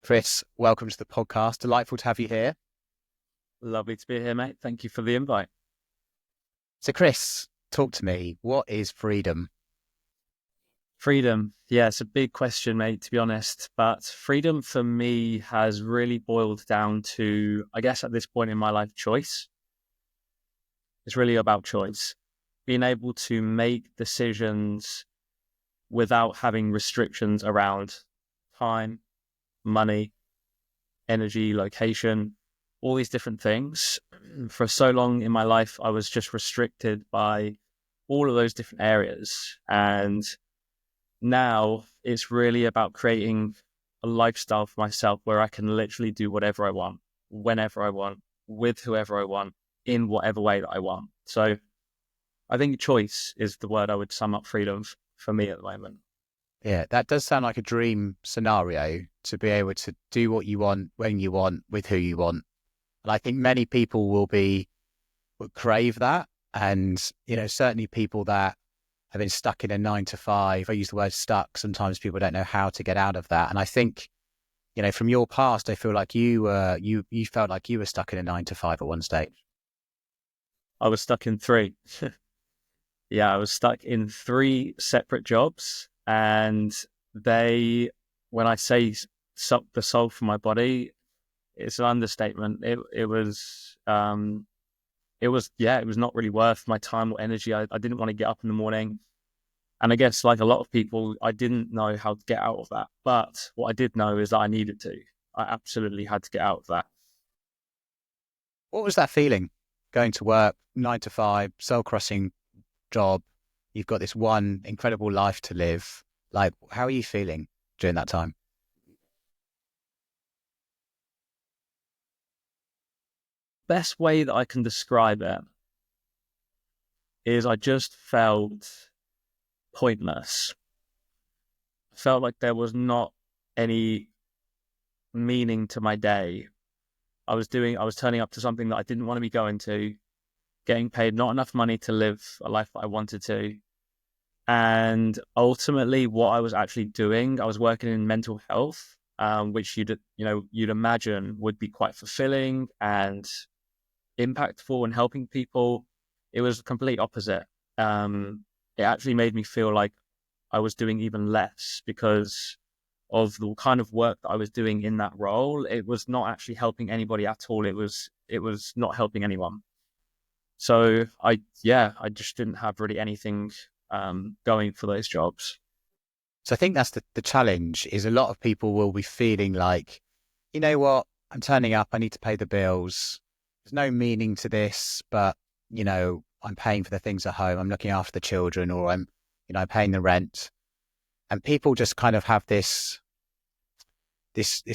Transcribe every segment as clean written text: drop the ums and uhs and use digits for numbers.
Chris, welcome to the podcast. Delightful to have you here. Lovely to be here, mate. Thank you for the invite. So, Chris, talk to me. What is freedom? Freedom. Yeah, it's a big question, mate, to be honest. But freedom for me has really boiled down to, I guess at this point in my life, choice. It's really about choice. Being able to make decisions without having restrictions around time, money, energy, location, all these different things. For so long in my life, I was just restricted by all of those different areas. And now it's really about creating a lifestyle for myself where I can literally do whatever I want, whenever I want, with whoever I want, in whatever way that I want. So I think choice is the word I would sum up freedom for me at the moment. Yeah, that does sound like a dream scenario to be able to do what you want, when you want, with who you want. And I think many people would crave that. And, certainly people that have been stuck in a 9 to 5, I use the word stuck. Sometimes people don't know how to get out of that. And I think, from your past, I feel like you felt like you were stuck in a 9 to 5 at one stage. I was stuck in 3. Yeah, I was stuck in 3 separate jobs. And when I say sucked the soul from my body, it's an understatement. It was not really worth my time or energy. I didn't want to get up in the morning. And I guess like a lot of people, I didn't know how to get out of that. But what I did know is that I needed to. I absolutely had to get out of that. What was that feeling? Going to work, 9 to 5, soul-crushing job. You've got this one incredible life to live. Like, how are you feeling during that time? Best way that I can describe it is I just felt pointless. I felt like there was not any meaning to my day. I was turning up to something that I didn't want to be going to, getting paid not enough money to live a life that I wanted to. And ultimately what I was actually doing, I was working in mental health, which you'd imagine would be quite fulfilling and impactful and helping people. It was the complete opposite. It actually made me feel like I was doing even less because of the kind of work that I was doing in that role. It was not actually helping anybody at all. It was not helping anyone. So I just didn't have really anything going for those jobs. So I think that's the challenge is a lot of people will be feeling like, you know what, I'm turning up, I need to pay the bills. There's no meaning to this, but, I'm paying for the things at home. I'm looking after the children or I'm paying the rent. And people just kind of have this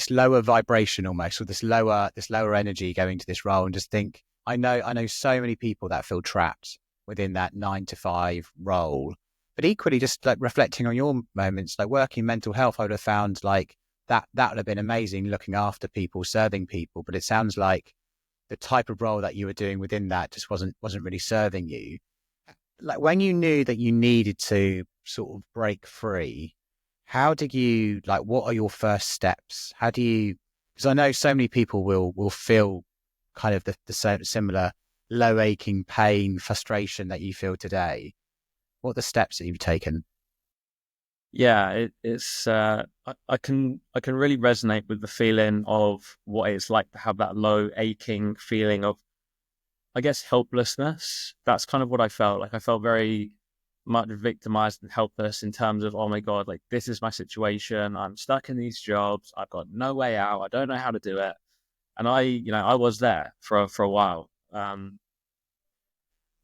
lower vibration almost, or this lower energy going to this role and just think, I know so many people that feel trapped within that 9 to 5 role. But equally, just like reflecting on your moments, like working mental health, I would have found like that would have been amazing, looking after people, serving people. But it sounds like the type of role that you were doing within that just wasn't really serving you. Like when you knew that you needed to sort of break free, how did you, like, what are your first steps? How do you, because I know so many people will feel kind of the similar low aching pain, frustration that you feel today. What are the steps that you've taken? Yeah, it's I can really resonate with the feeling of what it's like to have that low aching feeling of, I guess, helplessness. That's kind of what I felt like. I felt very much victimized and helpless in terms of, oh my God, like this is my situation. I'm stuck in these jobs. I've got no way out. I don't know how to do it. And I was there for a while.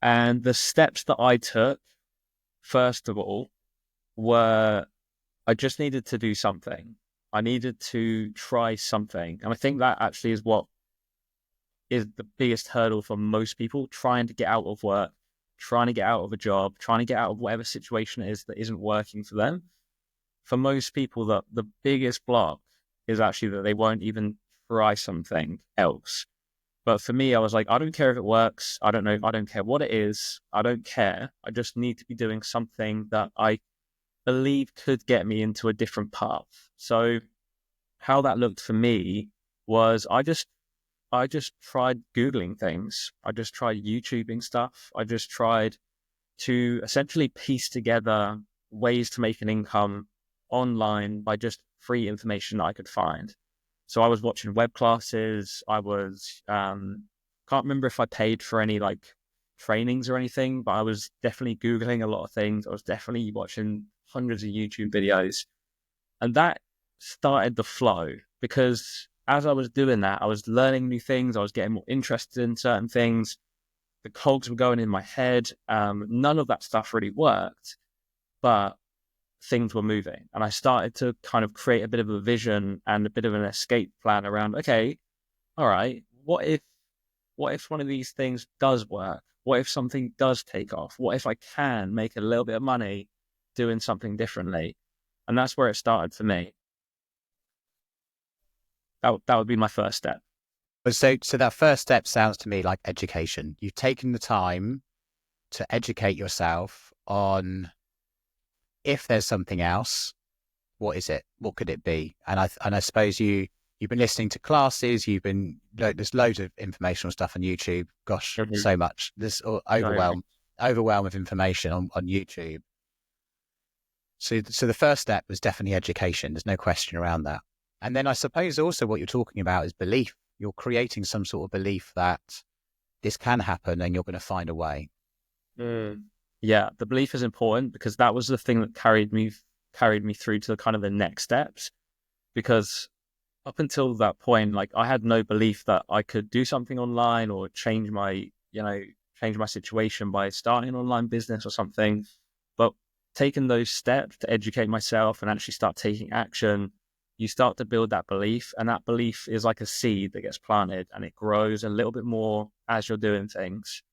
And the steps that I took, first of all, were I just needed to do something. I needed to try something. And I think that actually is what is the biggest hurdle for most people, trying to get out of work, trying to get out of a job, trying to get out of whatever situation it is that isn't working for them. For most people, the biggest block is actually that they won't even try something else. But for me, I was like, I don't care if it works. I don't know. I don't care what it is. I don't care. I just need to be doing something that I believe could get me into a different path. So how that looked for me was I just tried Googling things. I just tried YouTubing stuff. I just tried to essentially piece together ways to make an income online by just free information that I could find. So I was watching web classes. I was, can't remember if I paid for any like trainings or anything, but I was definitely Googling a lot of things. I was definitely watching hundreds of YouTube videos. And that started the flow, because as I was doing that, I was learning new things. I was getting more interested in certain things. The cogs were going in my head. None of that stuff really worked, but things were moving. And I started to kind of create a bit of a vision and a bit of an escape plan around, okay, all right, what if one of these things does work? What if something does take off? What if I can make a little bit of money doing something differently? And that's where it started for me. That would be my first step. So that first step sounds to me like education. You've taken the time to educate yourself on, if there's something else, what is it? What could it be? And I suppose you've been listening to classes. There's loads of informational stuff on YouTube. Gosh, so much. There's overwhelm of information on YouTube. So the first step was definitely education. There's no question around that. And then I suppose also what you're talking about is belief. You're creating some sort of belief that this can happen and you're going to find a way. Yeah, the belief is important, because that was the thing that carried me through to kind of the next steps. Because up until that point, like, I had no belief that I could do something online or change my situation by starting an online business or something. But taking those steps to educate myself and actually start taking action, you start to build that belief, and that belief is like a seed that gets planted and it grows a little bit more as you're doing things.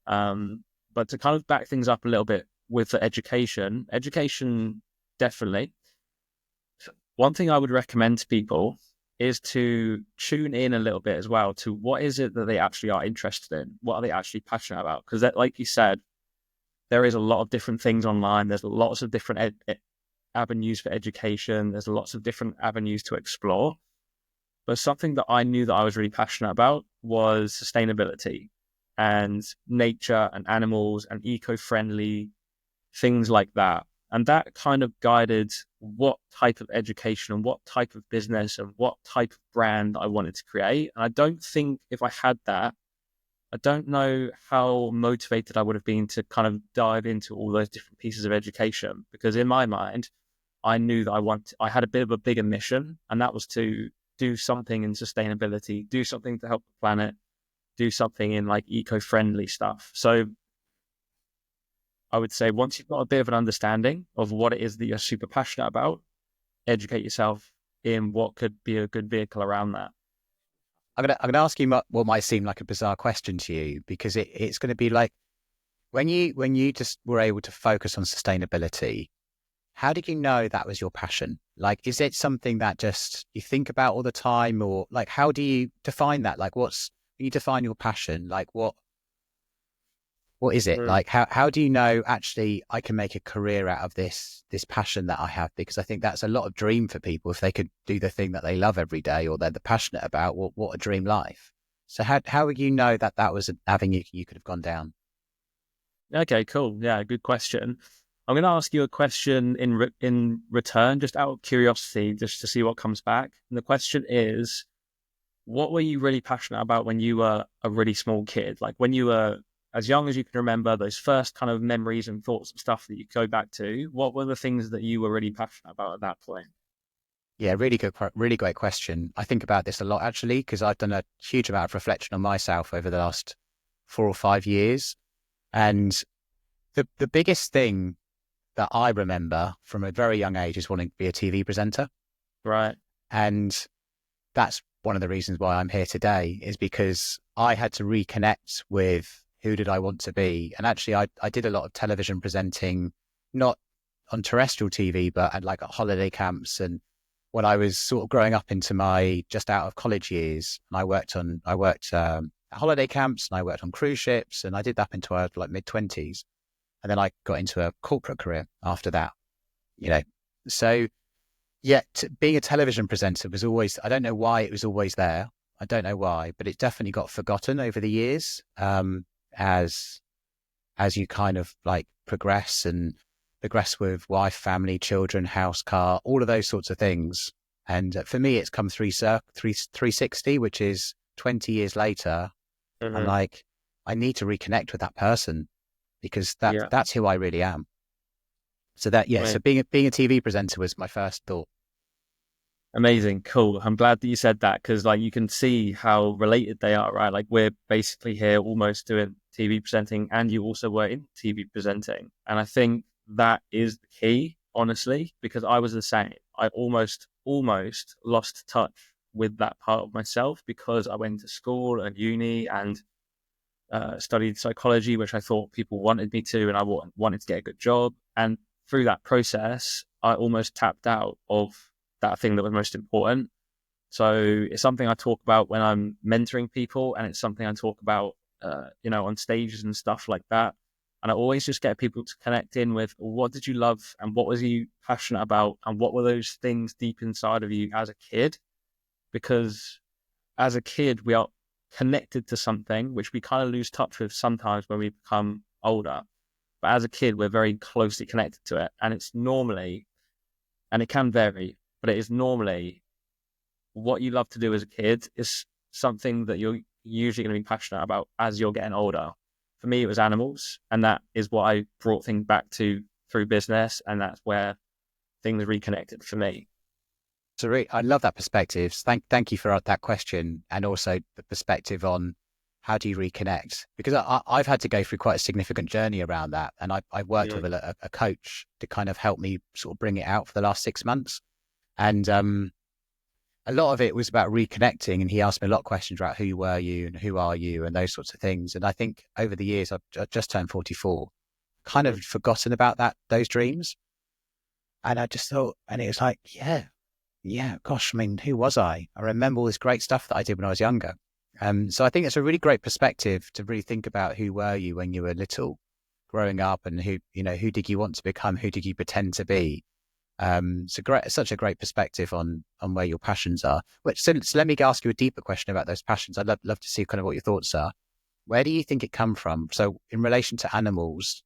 But to kind of back things up a little bit with the education, definitely. One thing I would recommend to people is to tune in a little bit as well to what is it that they actually are interested in? What are they actually passionate about? Because like you said, there is a lot of different things online. There's lots of different avenues for education. There's lots of different avenues to explore. But something that I knew that I was really passionate about was sustainability and nature and animals and eco-friendly things like that. And that kind of guided what type of education and what type of business and what type of brand I wanted to create. And I don't think if I had that, I don't know how motivated I would have been to kind of dive into all those different pieces of education, because in my mind, I knew that I had a bit of a bigger mission, and that was to do something in sustainability, do something to help the planet, do something in like eco-friendly stuff. So I would say once you've got a bit of an understanding of what it is that you're super passionate about, educate yourself in what could be a good vehicle around that. I'm gonna ask you what might seem like a bizarre question to you, because it's going to be like, when you just were able to focus on sustainability, how did you know that was your passion? Like, is it something that just you think about all the time, or like, how do you define that? Like, when you define your passion, like what is it? Like, how do you know actually I can make a career out of this passion that I have? Because I think that's a lot of dream for people, if they could do the thing that they love every day or they're passionate about. What a dream life. So how would you know that was an avenue you could have gone down? Okay, cool. Yeah, good question. I'm going to ask you a question in return, just out of curiosity, just to see what comes back. And the question is, what were you really passionate about when you were a really small kid? Like when you were as young as you can remember, those first kind of memories and thoughts and stuff that you go back to, what were the things that you were really passionate about at that point? Yeah, really great question. I think about this a lot, actually, because I've done a huge amount of reflection on myself over the last 4 or 5 years. And the biggest thing that I remember from a very young age is wanting to be a TV presenter. Right. And that's one of the reasons why I'm here today, is because I had to reconnect with who did I want to be. And actually, I did a lot of television presenting, not on terrestrial TV, but at holiday camps. And when I was sort of growing up into my just out of college years, and I worked at holiday camps, and I worked on cruise ships, and I did that until I was like mid-20s. And then I got into a corporate career after that, So Yet being a television presenter was always, I don't know why it was always there. I don't know why, but it definitely got forgotten over the years, as you kind of like progress with wife, family, children, house, car, all of those sorts of things. And for me, it's come 360, which is 20 years later. I'm like, I need to reconnect with that person because Yeah. that's who I really am. So that, yeah. Right. So being a TV presenter was my first thought. Amazing. Cool. I'm glad that you said that because like you can see how related they are, right? Like we're basically here almost doing TV presenting and you also were in TV presenting. And I think that is the key, honestly, because I was the same. I almost lost touch with that part of myself because I went to school and uni and studied psychology, which I thought people wanted me to, and I wanted to get a good job. And through that process, I almost tapped out of that thing that was most important. So it's something I talk about when I'm mentoring people, and it's something I talk about, on stages and stuff like that. And I always just get people to connect in with what did you love and what was you passionate about and what were those things deep inside of you as a kid? Because as a kid, we are connected to something which we kind of lose touch with sometimes when we become older. But as a kid, we're very closely connected to it. And it's normally, and it can vary, but it is normally what you love to do as a kid is something that you're usually going to be passionate about as you're getting older. For me, it was animals. And that is what I brought things back to through business. And that's where things reconnected for me. So I love that perspective. Thank you for that question, and also the perspective on how do you reconnect? Because I've had to go through quite a significant journey around that, and I worked with a coach to kind of help me sort of bring it out for the last 6 months, and a lot of it was about reconnecting. And he asked me a lot of questions about who were you and who are you and those sorts of things. And I think over the years, I've just turned 44, kind of forgotten about those dreams, and I just thought, and it was like, yeah, gosh, I mean, who was I? I remember all this great stuff that I did when I was younger. So I think it's a really great perspective to really think about who were you when you were little, growing up, and who did you want to become? Who did you pretend to be? Such a great perspective on where your passions are. So let me ask you a deeper question about those passions. I'd love to see kind of what your thoughts are. Where do you think it come from? So in relation to animals,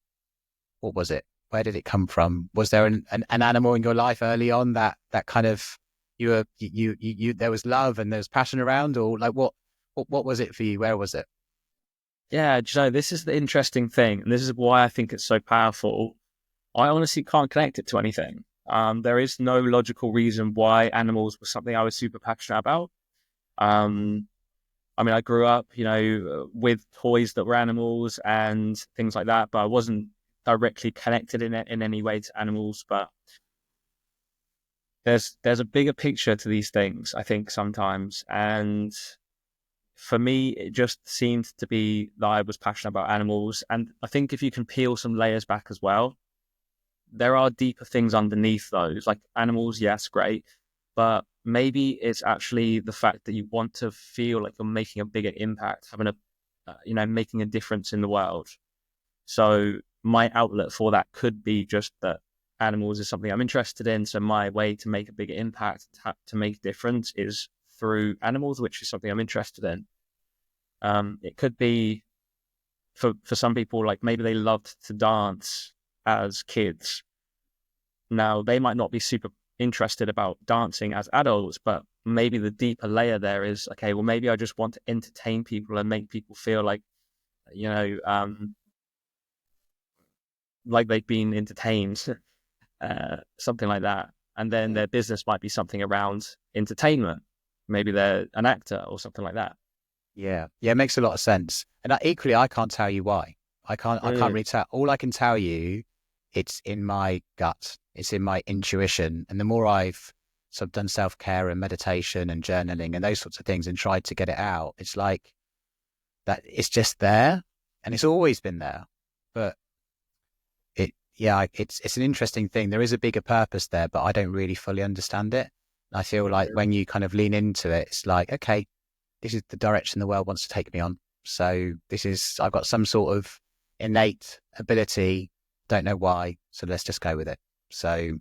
what was it? Where did it come from? Was there an animal in your life early on that kind of you there was love and there was passion around, or like what was it for you? Where was it? Yeah, this is the interesting thing, and this is why I think it's so powerful. I honestly can't connect it to anything. There is no logical reason why animals was something I was super passionate about. I mean, I grew up, with toys that were animals and things like that, but I wasn't directly connected in any way to animals. But there's a bigger picture to these things, I think, sometimes. And for me, it just seemed to be that I was passionate about animals. And I think if you can peel some layers back as well, there are deeper things underneath those. Like animals, yes, great. But maybe it's actually the fact that you want to feel like you're making a bigger impact, having making a difference in the world. So my outlet for that could be just that animals is something I'm interested in. So my way to make a bigger impact, to make a difference, is through animals, which is something I'm interested in. It could be for some people, like maybe they loved to dance as kids. Now they might not be super interested about dancing as adults, but maybe the deeper layer there is, okay, well, maybe I just want to entertain people and make people feel like, like they've been entertained, something like that. And then their business might be something around entertainment. Maybe they're an actor or something like that. Yeah, it makes a lot of sense. And equally, I can't tell you why. I can't really tell. All I can tell you, it's in my gut. It's in my intuition. And the more I've sort of done self-care and meditation and journaling and those sorts of things and tried to get it out, it's like that it's just there, and it's always been there. But it's an interesting thing. There is a bigger purpose there, but I don't really fully understand it. I feel like when you kind of lean into it, it's like, okay, this is the direction the world wants to take me on. So I've got some sort of innate ability, don't know why, so let's just go with it. So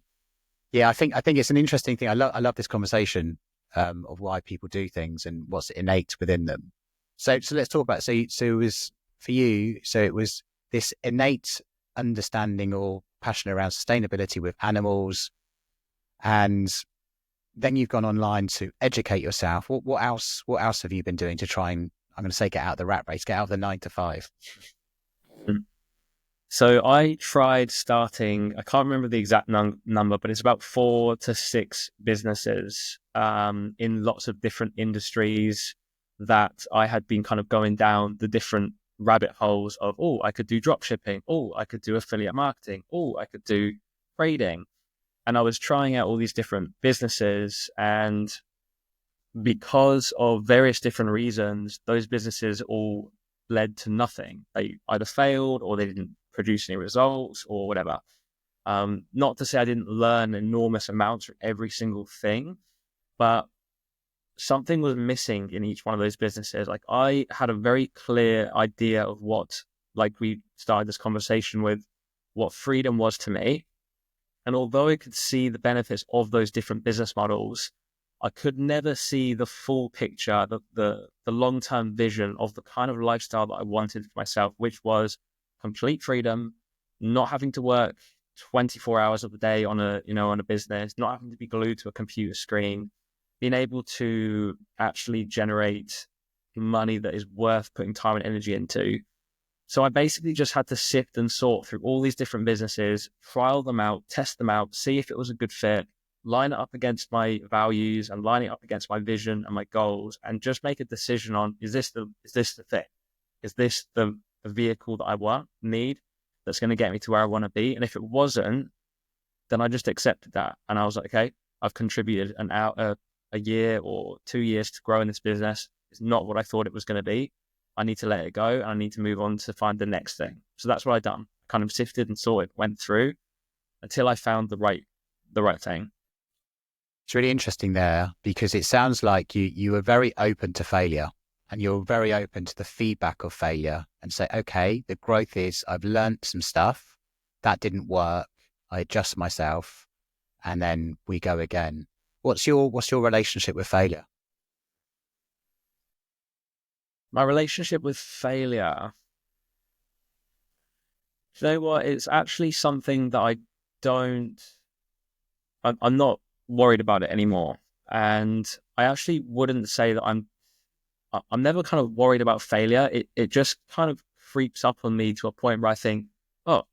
Yeah, I think it's an interesting thing. I love this conversation of why people do things and what's innate within them. So let's talk about so it was for you. So it was this innate understanding or passion around sustainability with animals, and then you've gone online to educate yourself. What else? What else have you been doing to try and, I'm going to say, get out of the rat race, get out of the 9 to 5? So I tried starting, I can't remember the exact number, but it's about 4 to 6 businesses in lots of different industries that I had been kind of going down the different rabbit holes of, oh, I could do drop shipping. Oh, I could do affiliate marketing. Oh, I could do trading. And I was trying out all these different businesses, and because of various different reasons, those businesses all led to nothing. They either failed or they didn't produce any results or whatever. Not to say I didn't learn enormous amounts from every single thing, but something was missing in each one of those businesses. Like, I had a very clear idea of what, like we started this conversation with, what freedom was to me. And although I could see the benefits of those different business models, I could never see the full picture, the long-term vision of the kind of lifestyle that I wanted for myself, which was complete freedom, not having to work 24 hours of the day on a business, not having to be glued to a computer screen, being able to actually generate money that is worth putting time and energy into. So I basically just had to sift and sort through all these different businesses, trial them out, test them out, see if it was a good fit, line it up against my values and line it up against my vision and my goals, and just make a decision on, is this the fit? Is this the vehicle that I need that's going to get me to where I want to be? And if it wasn't, then I just accepted that. And I was like, okay, I've contributed a year or 2 years to grow in this business. It's not what I thought it was going to be. I need to let it go, and I need to move on to find the next thing. So that's what I done. Kind of sifted and sorted, went through until I found the right thing. It's really interesting there because it sounds like you were very open to failure, and you're very open to the feedback of failure, and say, okay, the growth is I've learned some stuff that didn't work. I adjust myself, and then we go again. What's your relationship with failure? My relationship with failure, you know what? It's actually something that I'm not worried about it anymore. And I actually wouldn't say that I'm never kind of worried about failure. It just kind of creeps up on me to a point where I think, oh,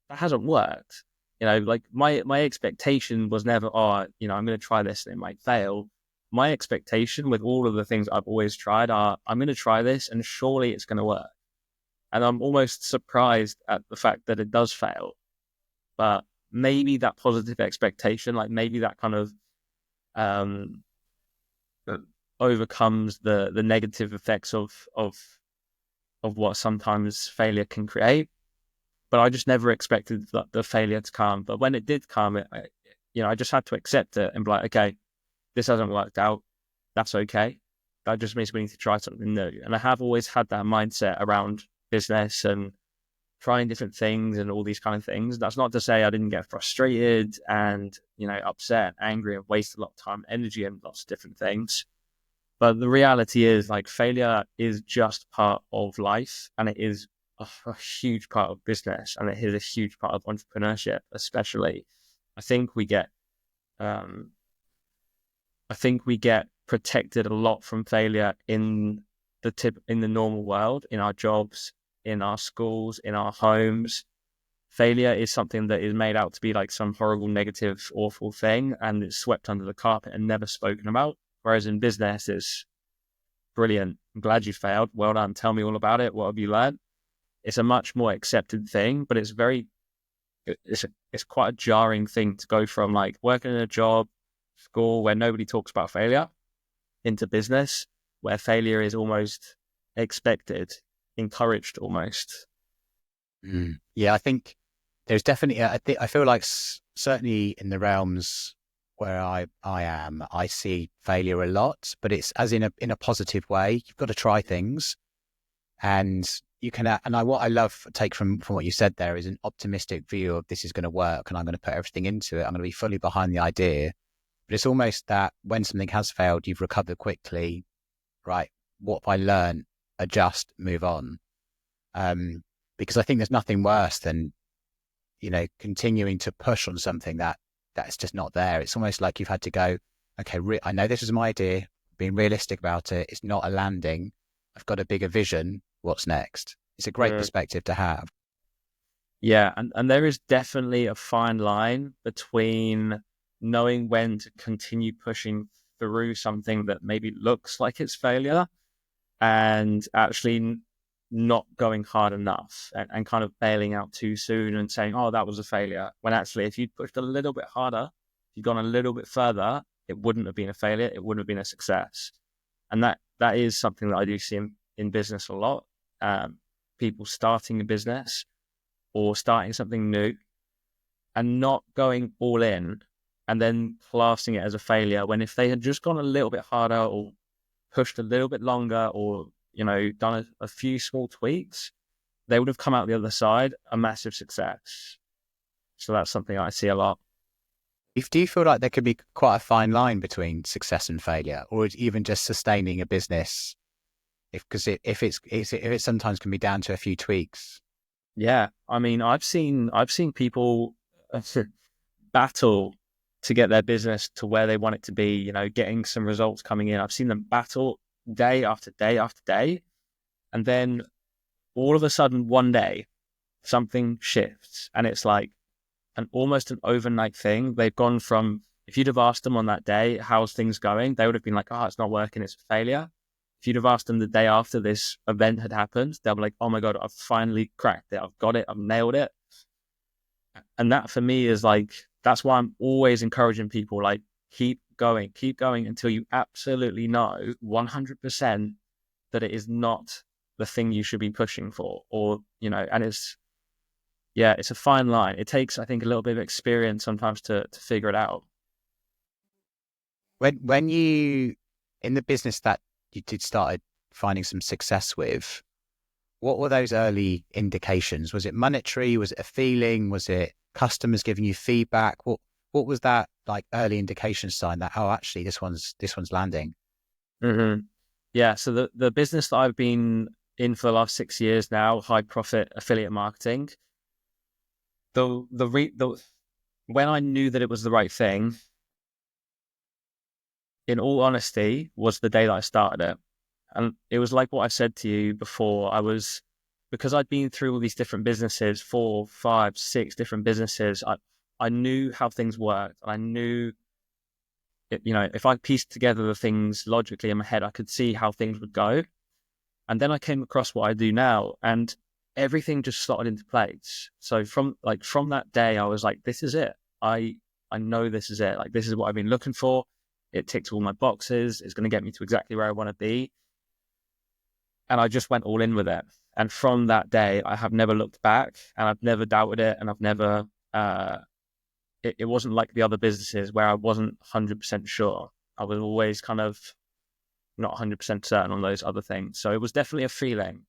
that hasn't worked. Like my expectation was never, I'm going to try this and it might fail. My expectation with all of the things I've always tried are, I'm going to try this and surely it's going to work. And I'm almost surprised at the fact that it does fail. But maybe that positive expectation, like maybe that kind of overcomes the negative effects of what sometimes failure can create. But I just never expected the failure to come. But when it did come, I just had to accept it and be like, okay, this hasn't worked out. That's okay. That just means we need to try something new. And I have always had that mindset around business and trying different things and all these kind of things. That's not to say I didn't get frustrated and, upset, angry, and waste a lot of time and energy and lots of different things. But the reality is, like, failure is just part of life, and it is a huge part of business, and it is a huge part of entrepreneurship, especially. I think we get protected a lot from failure in the normal world, in our jobs, in our schools, in our homes. Failure is something that is made out to be like some horrible, negative, awful thing, and it's swept under the carpet and never spoken about. Whereas in business, it's brilliant. I'm glad you failed. Well done. Tell me all about it. What have you learned? It's a much more accepted thing, but it's quite a jarring thing to go from like working in a job, school where nobody talks about failure, into business where failure is almost expected, encouraged almost. Yeah, I think there's definitely, I feel like certainly in the realms where I am, I see failure a lot, but it's as in a positive way. You've got to try things, And you can, what I love take from what you said there is an optimistic view of this is going to work and I'm going to put everything into it. I'm going to be fully behind the idea. But it's almost that when something has failed, you've recovered quickly, right? What have I learned? Adjust, move on. Because I think there's nothing worse than, continuing to push on something that's just not there. It's almost like you've had to go, okay, I know this is my idea, being realistic about it. It's not a landing. I've got a bigger vision. What's next? It's a great perspective to have. Yeah. And there is definitely a fine line between knowing when to continue pushing through something that maybe looks like it's failure and actually not going hard enough and kind of bailing out too soon and saying, oh, that was a failure. When actually, if you'd pushed a little bit harder, if you'd gone a little bit further, it wouldn't have been a failure. It wouldn't have been a success. And that is something that I do see in business a lot. People starting a business or starting something new and not going all in and then classing it as a failure, when if they had just gone a little bit harder or pushed a little bit longer or, done a few small tweaks, they would have come out the other side a massive success. So that's something I see a lot. Do you feel like there could be quite a fine line between success and failure, or even just sustaining a business? If it sometimes can be down to a few tweaks. Yeah, I mean, I've seen people battle to get their business to where they want it to be. Getting some results coming in. I've seen them battle day after day after day, and then all of a sudden one day something shifts, and it's like almost an overnight thing. They've gone from, if you'd have asked them on that day, how's things going, they would have been like, oh, it's not working, it's a failure. If you'd have asked them the day after this event had happened, they'll be like, oh my God, I've finally cracked it. I've got it. I've nailed it. And that for me is like, that's why I'm always encouraging people, like, keep going until you absolutely know 100% that it is not the thing you should be pushing for, or, and it's a fine line. It takes, I think, a little bit of experience sometimes to figure it out. When you, in the business that you did started finding some success with, what were those early indications? Was it monetary? Was it a feeling? Was it customers giving you feedback? What was that like early indication sign that, oh, actually this one's landing? Mm-hmm. Yeah. So the business that I've been in for the last 6 years now, high profit affiliate marketing, when I knew that it was the right thing, in all honesty, was the day that I started it. And it was like what I said to you before. Because I'd been through all these different businesses, 4, 5, 6 different businesses. I knew how things worked. And I knew, if I pieced together the things logically in my head, I could see how things would go. And then I came across what I do now, and everything just slotted into place. So from that day, I was like, this is it. I know this is it. Like, this is what I've been looking for. It ticks all my boxes. It's going to get me to exactly where I want to be. And I just went all in with it. And from that day, I have never looked back, and I've never doubted it. And I've never, it wasn't like the other businesses where I wasn't 100% sure. I was always kind of not 100% certain on those other things. So it was definitely a feeling.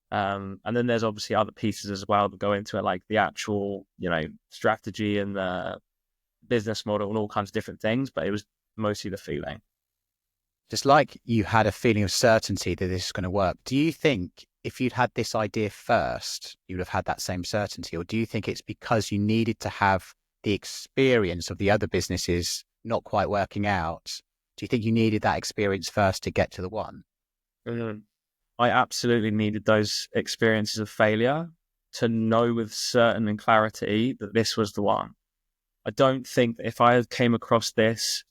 And then there's obviously other pieces as well that go into it, like the actual, strategy and the business model and all kinds of different things. But it was mostly the feeling. Just like you had a feeling of certainty that this is going to work. Do you think if you'd had this idea first, you would have had that same certainty? Or do you think it's because you needed to have the experience of the other businesses not quite working out? Do you think you needed that experience first to get to the one? Mm-hmm. I absolutely needed those experiences of failure to know with certain and clarity that this was the one. I don't think that if I came across this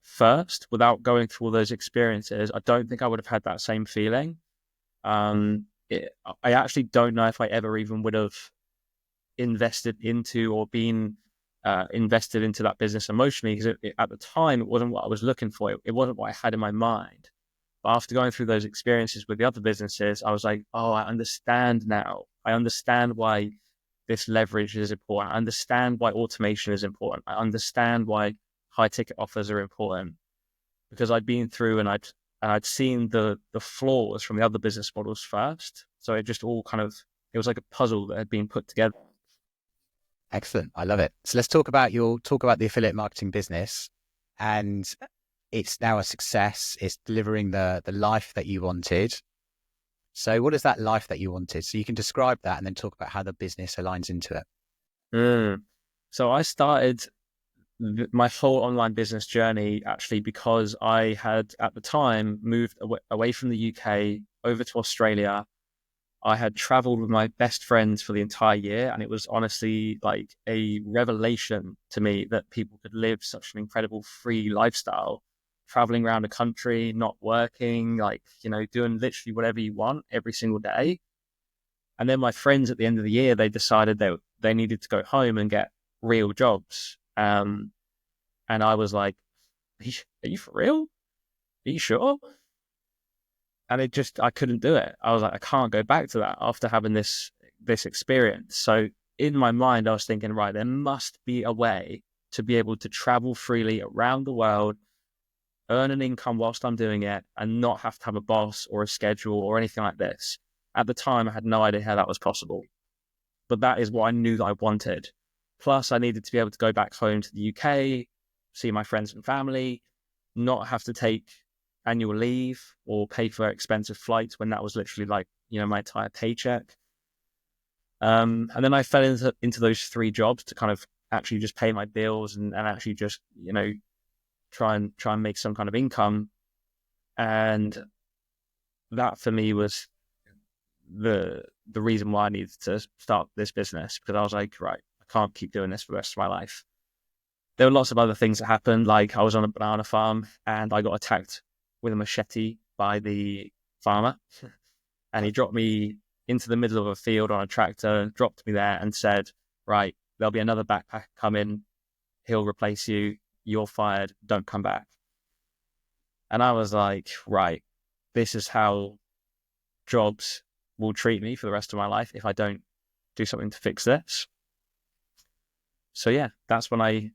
first without going through all those experiences, I don't think I would have had that same feeling. I actually don't know if I ever even would have invested into or been invested into that business emotionally, because at the time, it wasn't what I was looking for. It wasn't what I had in my mind. But after going through those experiences with the other businesses, I was like, oh, I understand now. I understand why this leverage is important. I understand why automation is important. I understand why high ticket offers are important, because I'd been through and I'd and I'd seen the flaws from the other business models first. So it just all kind of, it was like a puzzle that had been put together. Excellent. I love it. So let's talk about the affiliate marketing business, and it's now a success. It's delivering the life that you wanted. So what is that life that you wanted? So you can describe that and then talk about how the business aligns into it. So I started my whole online business journey actually because I had at the time moved away from the UK over to Australia. I had traveled with my best friends for the entire year, and it was honestly like a revelation to me that people could live such an incredible free lifestyle, traveling around the country, not working, like, you know, doing literally whatever you want every single day. And then my friends at the end of the year, they decided they needed to go home and get real jobs. And I was like, are you for real? Are you sure? And I couldn't do it. I was like, I can't go back to that after having this experience. So in my mind, I was thinking, right, there must be a way to be able to travel freely around the world, earn an income whilst I'm doing it, and not have to have a boss or a schedule or anything like this. At the time, I had no idea how that was possible, but that is what I knew that I wanted. Plus, I needed to be able to go back home to the UK, see my friends and family, not have to take annual leave or pay for expensive flights when that was literally like, you know, my entire paycheck. And then I fell into those 3 jobs to kind of actually just pay my bills and actually just, you know, try and make some kind of income. And that for me was the reason why I needed to start this business, because I was like, right, I can't keep doing this for the rest of my life. There were lots of other things that happened. Like I was on a banana farm and I got attacked with a machete by the farmer, and he dropped me into the middle of a field on a tractor, dropped me there and said, right, there'll be another backpacker coming. He'll replace you. You're fired. Don't come back. And I was like, right, this is how jobs will treat me for the rest of my life if I don't do something to fix this. So yeah, that's when I,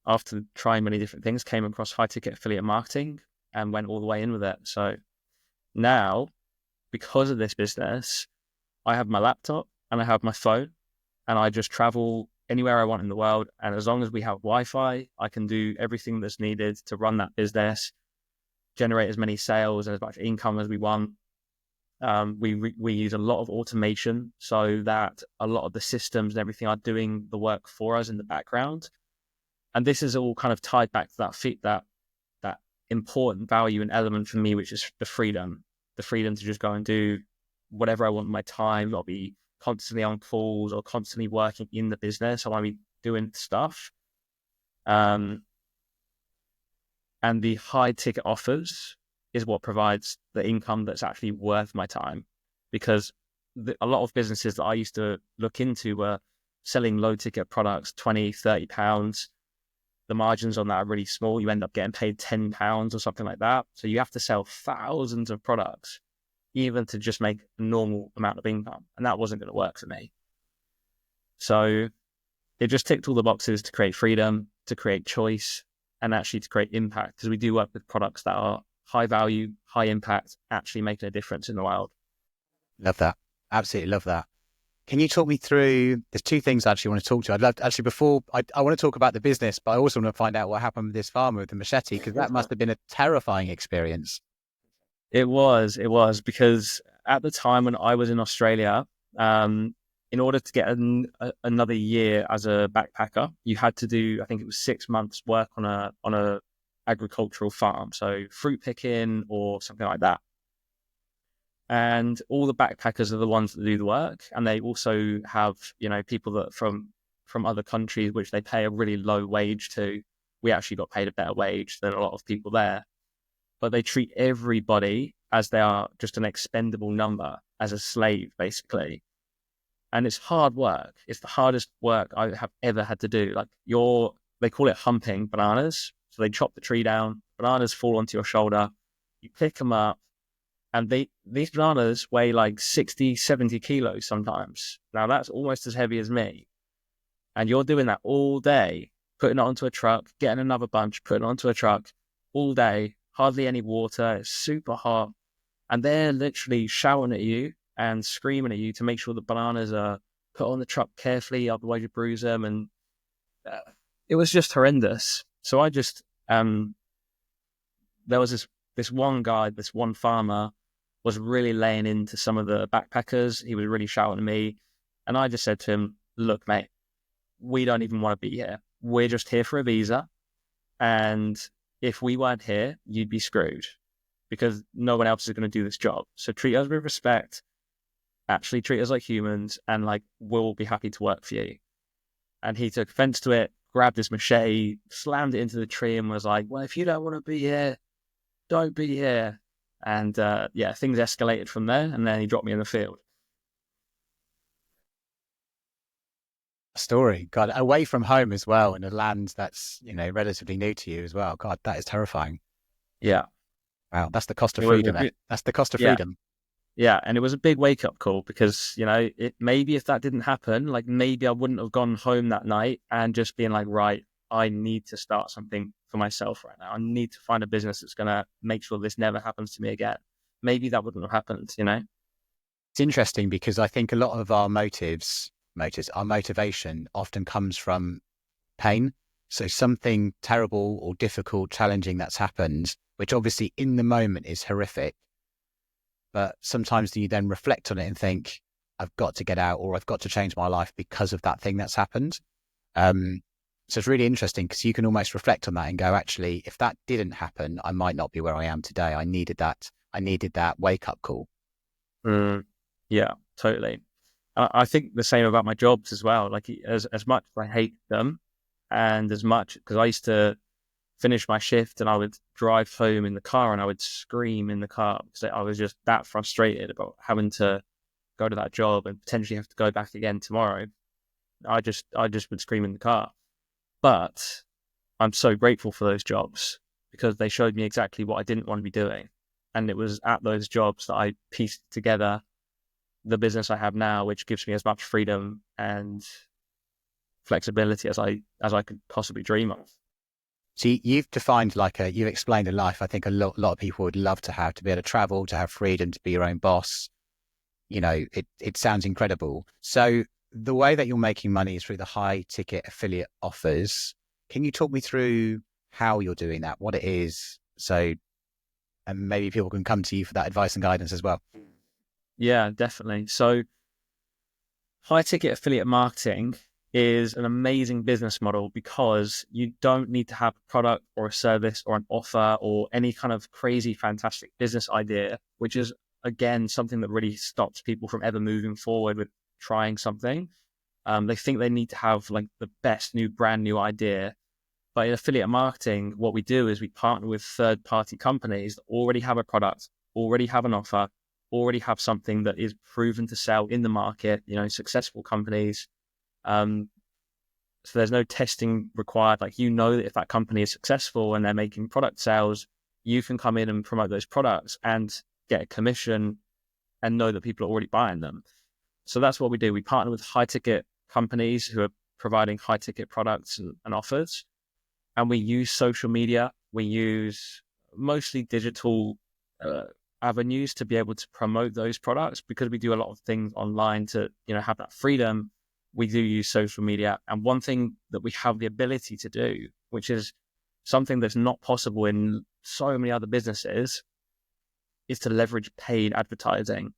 after trying many different things, came across high ticket affiliate marketing and went all the way in with it. So now, because of this business, I have my laptop and I have my phone, and I just travel anywhere I want in the world. And as long as we have Wi-Fi, I can do everything that's needed to run that business, generate as many sales and as much income as we want. We use a lot of automation so that a lot of the systems and everything are doing the work for us in the background. And this is all kind of tied back to that important value and element for me, which is the freedom to just go and do whatever I want in my time, not be constantly on calls or constantly working in the business. I want to be doing stuff. And the high ticket offers is what provides the income that's actually worth my time, because a lot of businesses that I used to look into were selling low ticket products, 20, 30 pounds. The margins on that are really small. You end up getting paid 10 pounds or something like that. So you have to sell thousands of products even to just make a normal amount of income. And that wasn't going to work for me. So it just ticked all the boxes to create freedom, to create choice, and actually to create impact, because we do work with products that are high value, high impact, actually making a difference in the world. Love that. Absolutely love that. Can you talk me through, there's 2 things I actually want to talk to. I'd love to, actually, before, I want to talk about the business, but I also want to find out what happened with this farmer with the machete, because that must have been a terrifying experience. It was because at the time when I was in Australia, in order to get another year as a backpacker, you had to do, I think it was 6 months work on a agricultural farm, so fruit picking or something like that. And all the backpackers are the ones that do the work, and they also have, you know, people that from other countries which they pay a really low wage to. We actually got paid a better wage than a lot of people there, but they treat everybody as they are just an expendable number, as a slave basically. And it's hard work. It's the hardest work I have ever had to do. Like they call it humping bananas. So they chop the tree down, bananas fall onto your shoulder, you pick them up, and these bananas weigh like 60, 70 kilos sometimes. Now that's almost as heavy as me. And you're doing that all day, putting it onto a truck, getting another bunch, putting it onto a truck all day, hardly any water, it's super hot, and they're literally shouting at you and screaming at you to make sure the bananas are put on the truck carefully, otherwise you bruise them. And it was just horrendous. So I just, there was this one guy, this one farmer was really laying into some of the backpackers. He was really shouting at me. And I just said to him, look, mate, we don't even want to be here. We're just here for a visa. And if we weren't here, you'd be screwed because no one else is going to do this job. So treat us with respect, actually treat us like humans, and like, we'll be happy to work for you. And he took offense to it, grabbed his machete, slammed it into the tree and was like, well, if you don't want to be here, don't be here. And things escalated from there. And then he dropped me in the field. Story. God, away from home as well, in a land that's, relatively new to you as well. God, that is terrifying. Yeah. Wow, that's the cost of freedom. That's the cost of freedom. Yeah, and it was a big wake-up call because, maybe if that didn't happen, like maybe I wouldn't have gone home that night and just been like, right, I need to start something for myself right now. I need to find a business that's going to make sure this never happens to me again. Maybe that wouldn't have happened, It's interesting because I think a lot of our our motivation often comes from pain. So something terrible or difficult, challenging that's happened, which obviously in the moment is horrific. But sometimes you then reflect on it and think, I've got to get out, or I've got to change my life because of that thing that's happened. So it's really interesting because you can almost reflect on that and go, actually, if that didn't happen, I might not be where I am today. I needed that wake up call. Yeah, totally. I think the same about my jobs as well. Like as much as I hate them, and as much because I used to finish my shift and I would drive home in the car and I would scream in the car because I was just that frustrated about having to go to that job and potentially have to go back again tomorrow. I just would scream in the car. But I'm so grateful for those jobs because they showed me exactly what I didn't want to be doing. And it was at those jobs that I pieced together the business I have now, which gives me as much freedom and flexibility as I could possibly dream of. So you've defined you've explained a life I think a lot of people would love to have, to be able to travel, to have freedom, to be your own boss. It sounds incredible. So the way that you're making money is through the high ticket affiliate offers. Can you talk me through how you're doing that, what it is? And maybe people can come to you for that advice and guidance as well. Yeah, definitely. So high ticket affiliate marketing is an amazing business model because you don't need to have a product or a service or an offer or any kind of crazy, fantastic business idea, which is, again, something that really stops people from ever moving forward with trying something. They think they need to have like the best brand new idea. But in affiliate marketing, what we do is we partner with third-party companies that already have a product, already have an offer, already have something that is proven to sell in the market, successful companies. So there's no testing required. Like, that if that company is successful and they're making product sales, you can come in and promote those products and get a commission and know that people are already buying them. So that's what we do. We partner with high ticket companies who are providing high ticket products and offers. And we use social media. We use mostly digital avenues to be able to promote those products because we do a lot of things online to, have that freedom. We do use social media. And one thing that we have the ability to do, which is something that's not possible in so many other businesses, is to leverage paid advertising.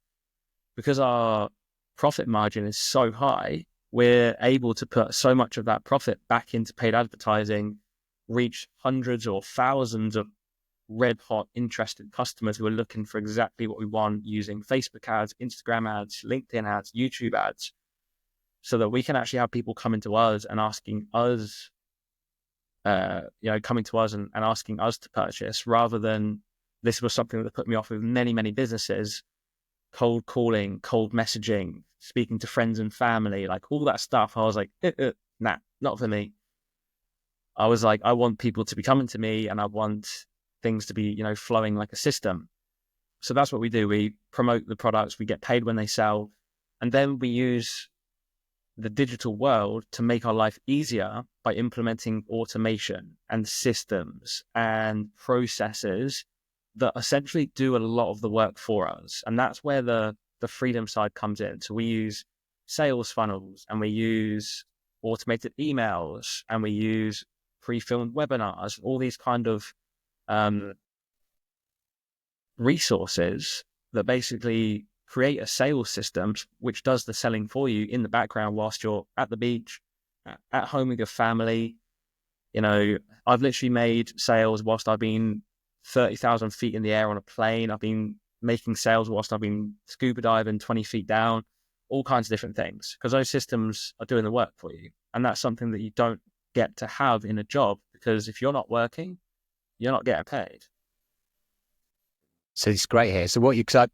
Because our profit margin is so high, we're able to put so much of that profit back into paid advertising, reach hundreds or thousands of red hot interested customers who are looking for exactly what we want using Facebook ads, Instagram ads, LinkedIn ads, YouTube ads, so that we can actually have people coming to us and asking us, coming to us and asking us to purchase, rather than this was something that put me off with many, many businesses, cold calling, cold messaging, speaking to friends and family, like all that stuff. I was like, nah, not for me. I was like, I want people to be coming to me and I want things to be, flowing like a system. So that's what we do. We promote the products, we get paid when they sell, and then we use the digital world to make our life easier by implementing automation and systems and processes that essentially do a lot of the work for us. And that's where the freedom side comes in. So we use sales funnels, and we use automated emails, and we use pre-filmed webinars, all these kind of resources that basically create a sales system which does the selling for you in the background whilst you're at the beach, at home with your family. You know, I've literally made sales whilst I've been 30,000 feet in the air on a plane. I've been making sales whilst I've been scuba diving 20 feet down, all kinds of different things, because those systems are doing the work for you. And that's something that you don't get to have in a job, because if you're not working, you're not getting paid. So it's great here. So because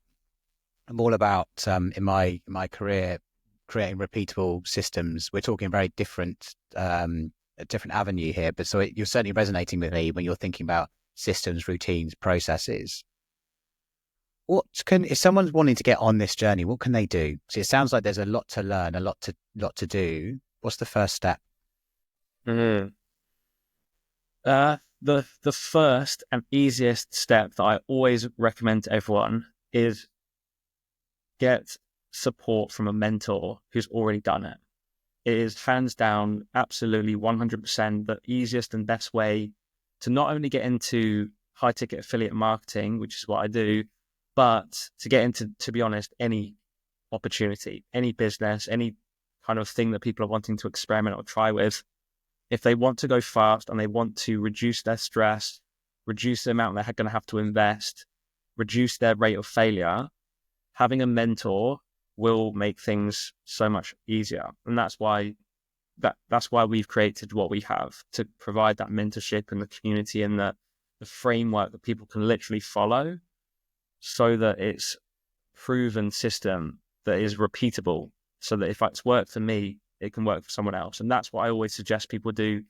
I'm all about, in my career, creating repeatable systems. We're talking a very different avenue here, but so you're certainly resonating with me when you're thinking about systems, routines, processes. If someone's wanting to get on this journey, what can they do? So it sounds like there's a lot to learn, a lot to do. What's the first step? Mm-hmm. The first and easiest step that I always recommend to everyone is get support from a mentor who's already done it. It is hands down, absolutely 100% the easiest and best way to not only get into high ticket affiliate marketing, which is what I do, but to get into, to be honest, any opportunity, any business, any kind of thing that people are wanting to experiment or try with. If they want to go fast and they want to reduce their stress, reduce the amount they're going to have to invest, reduce their rate of failure, having a mentor will make things so much easier. And that's why we've created what we have, to provide that mentorship and the community and the framework that people can literally follow, so that it's proven system that is repeatable, so that if it's worked for me, it can work for someone else. And that's what I always suggest people do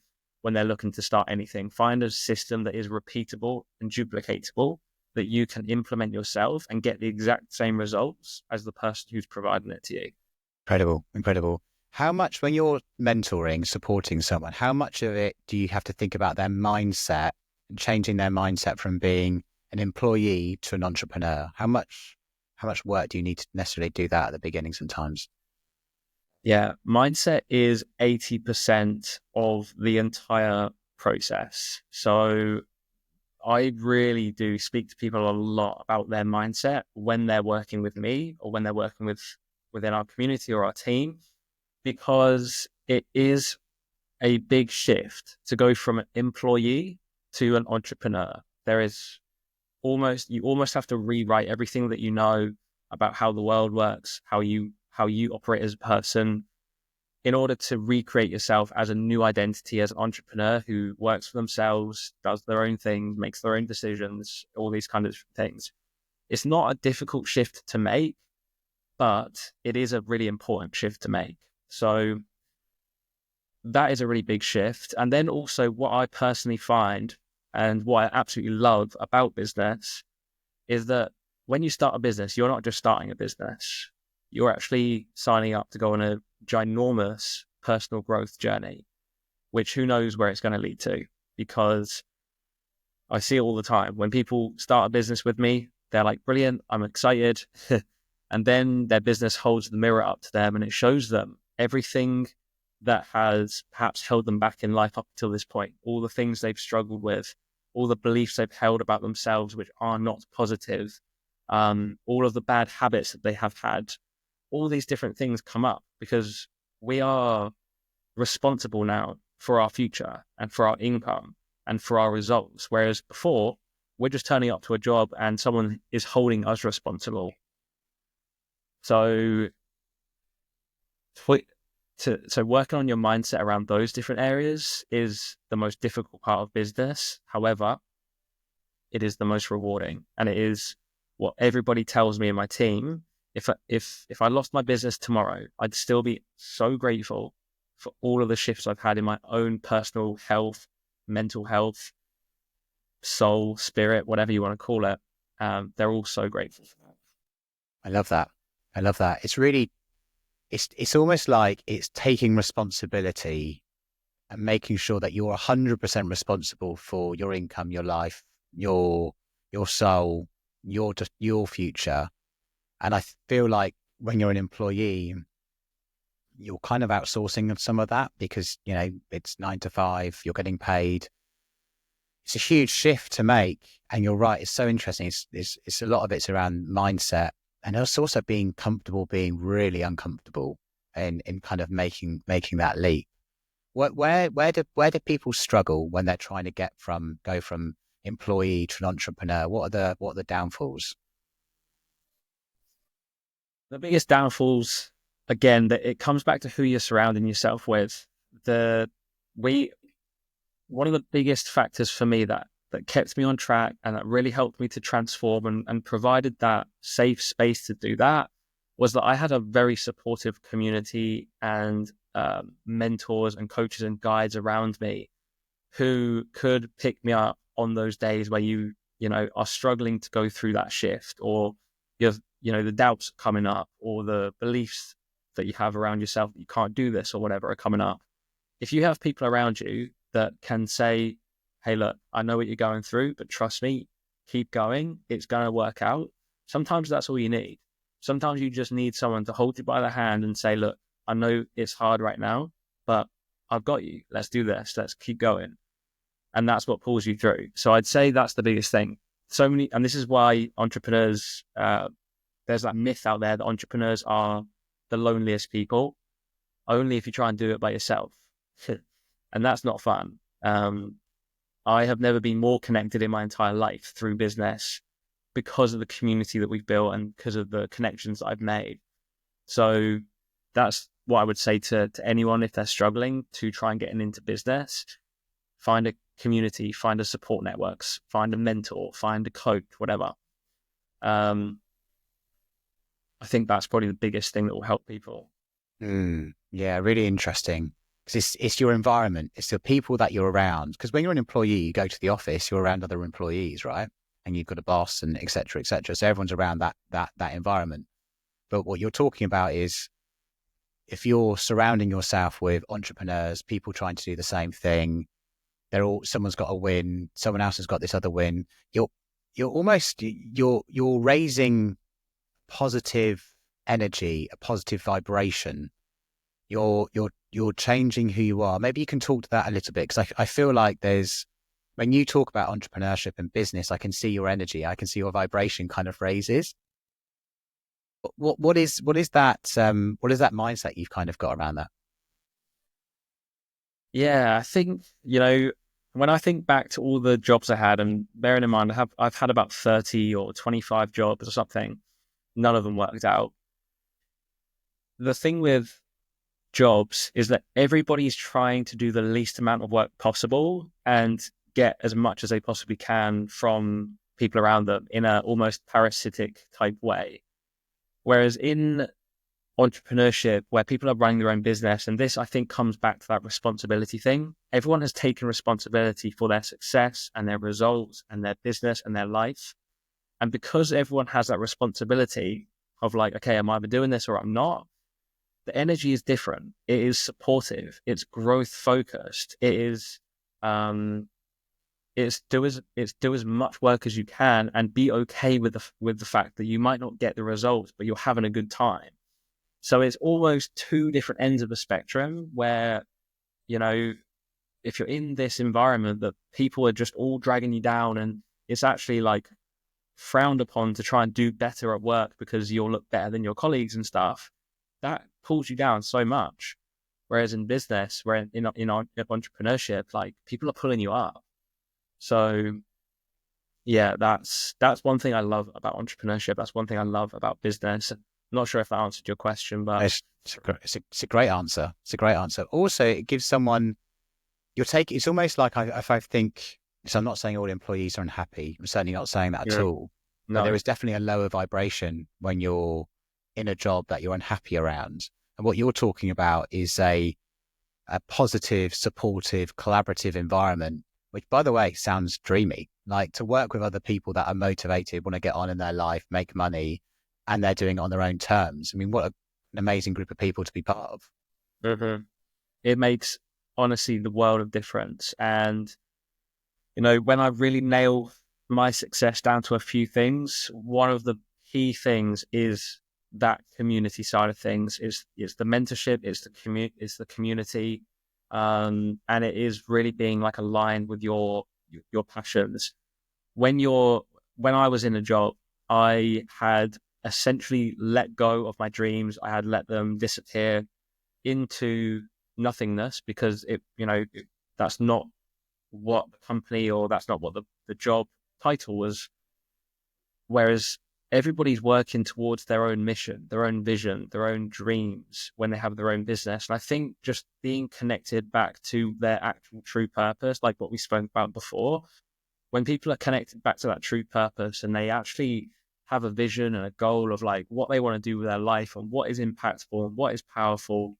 when they're looking to start anything. Find a system that is repeatable and duplicatable, that you can implement yourself and get the exact same results as the person who's providing it to you. Incredible. How much, when you're mentoring, supporting someone, how much of it do you have to think about their mindset and changing their mindset from being an employee to an entrepreneur? How much work do you need to necessarily do that at the beginning sometimes? Yeah, mindset is 80% of the entire process. So I really do speak to people a lot about their mindset when they're working with me or when they're working within our community or our team, because it is a big shift to go from an employee to an entrepreneur. You almost have to rewrite everything that you know about how the world works, how you operate as a person, in order to recreate yourself as a new identity, as an entrepreneur who works for themselves, does their own things, makes their own decisions, all these kind of things. It's not a difficult shift to make, but it is a really important shift to make. So that is a really big shift. And then also what I personally find, and what I absolutely love about business, is that when you start a business, you're not just starting a business. You're actually signing up to go on a ginormous personal growth journey, which who knows where it's going to lead to, because I see it all the time. When people start a business with me, they're like, brilliant, I'm excited. And then their business holds the mirror up to them and it shows them everything that has perhaps held them back in life up until this point, all the things they've struggled with, all the beliefs they've held about themselves which are not positive, all of the bad habits that they have had. All these different things come up because we are responsible now for our future and for our income and for our results. Whereas before, we're just turning up to a job and someone is holding us responsible. So working on your mindset around those different areas is the most difficult part of business. However, it is the most rewarding, and it is what everybody tells me in my team. If I lost my business tomorrow, I'd still be so grateful for all of the shifts I've had in my own personal health, mental health, soul, spirit, whatever you want to call it. They're all so grateful for that. I love that. It's really, it's almost like it's taking responsibility and making sure that you're 100% responsible for your income, your life, your your soul, your future. And I feel like when you're an employee, you're kind of outsourcing some of that because, it's 9 to 5, you're getting paid. It's a huge shift to make. And you're right, it's so interesting. It's a lot of it's around mindset. And it's also being comfortable, being really uncomfortable in kind of making that leap. Where do people struggle when they're trying to go from employee to an entrepreneur? What are the downfalls? The biggest downfalls, again, that it comes back to who you're surrounding yourself with. One of the biggest factors for me that kept me on track and that really helped me to transform and provided that safe space to do that was that I had a very supportive community and mentors and coaches and guides around me who could pick me up on those days where you are struggling to go through that shift, or the doubts coming up, or the beliefs that you have around yourself that you can't do this or whatever are coming up. If you have people around you that can say, hey, look, I know what you're going through, but trust me, keep going. It's going to work out. Sometimes that's all you need. Sometimes you just need someone to hold you by the hand and say, look, I know it's hard right now, but I've got you. Let's do this. Let's keep going. And that's what pulls you through. So I'd say that's the biggest thing. And this is why entrepreneurs, there's that myth out there that entrepreneurs are the loneliest people, only if you try and do it by yourself. And that's not fun. I have never been more connected in my entire life through business because of the community that we've built and because of the connections that I've made. So that's what I would say to anyone if they're struggling to try and getting into business. Find a community, find a support networks, find a mentor, find a coach, whatever. I think that's probably the biggest thing that will help people. Yeah, really interesting. Because it's your environment, it's the people that you're around. Because when you're an employee, you go to the office, you're around other employees, right? And you've got a boss and et cetera, et cetera. So everyone's around that environment. But what you're talking about is if you're surrounding yourself with entrepreneurs, people trying to do the same thing, someone's got a win, someone else has got this other win. You're raising positive energy, a positive vibration. You're changing who you are. Maybe you can talk to that a little bit, because I feel like when you talk about entrepreneurship and business, I can see your energy, I can see your vibration kind of raises. What is that mindset you've kind of got around that? Yeah, I think, when I think back to all the jobs I had, and bearing in mind, I've had about 30 or 25 jobs or something, none of them worked out. The thing with jobs is that everybody's trying to do the least amount of work possible and get as much as they possibly can from people around them in a almost parasitic type way. Whereas in entrepreneurship, where people are running their own business, and this I think comes back to that responsibility thing. Everyone has taken responsibility for their success and their results and their business and their life. And because everyone has that responsibility of like, okay, I'm either doing this or I'm not, the energy is different. It is supportive. It's growth focused. It is, it's do as much work as you can and be okay with the fact that you might not get the results, but you're having a good time. So it's almost two different ends of the spectrum where, if you're in this environment that people are just all dragging you down and it's actually like frowned upon to try and do better at work because you'll look better than your colleagues and stuff, that pulls you down so much. Whereas in business, where in entrepreneurship, like people are pulling you up. So yeah, that's one thing I love about entrepreneurship. That's one thing I love about business. I'm not sure if that answered your question, but it's a great answer. It's a great answer. Also, it gives someone it's almost like if I think, so I'm not saying all employees are unhappy. I'm certainly not saying that at all. No. But there is definitely a lower vibration when you're in a job that you're unhappy around. And what you're talking about is a positive, supportive, collaborative environment, which, by the way, sounds dreamy. Like to work with other people that are motivated, want to get on in their life, make money, and they're doing it on their own terms. I mean, what an amazing group of people to be part of. Mm-hmm. It makes, honestly, the world of difference. And, when I really nail my success down to a few things. One of the key things is that community side of things. It's the mentorship, it's the community, and it is really being like aligned with your passions. When I was in a job, I had essentially let go of my dreams. I had let them disappear into nothingness because that's not what the company, or that's not what the job title was. Whereas everybody's working towards their own mission, their own vision, their own dreams when they have their own business. And I think just being connected back to their actual true purpose, like what we spoke about before, when people are connected back to that true purpose and they actually have a vision and a goal of like what they want to do with their life and what is impactful and what is powerful,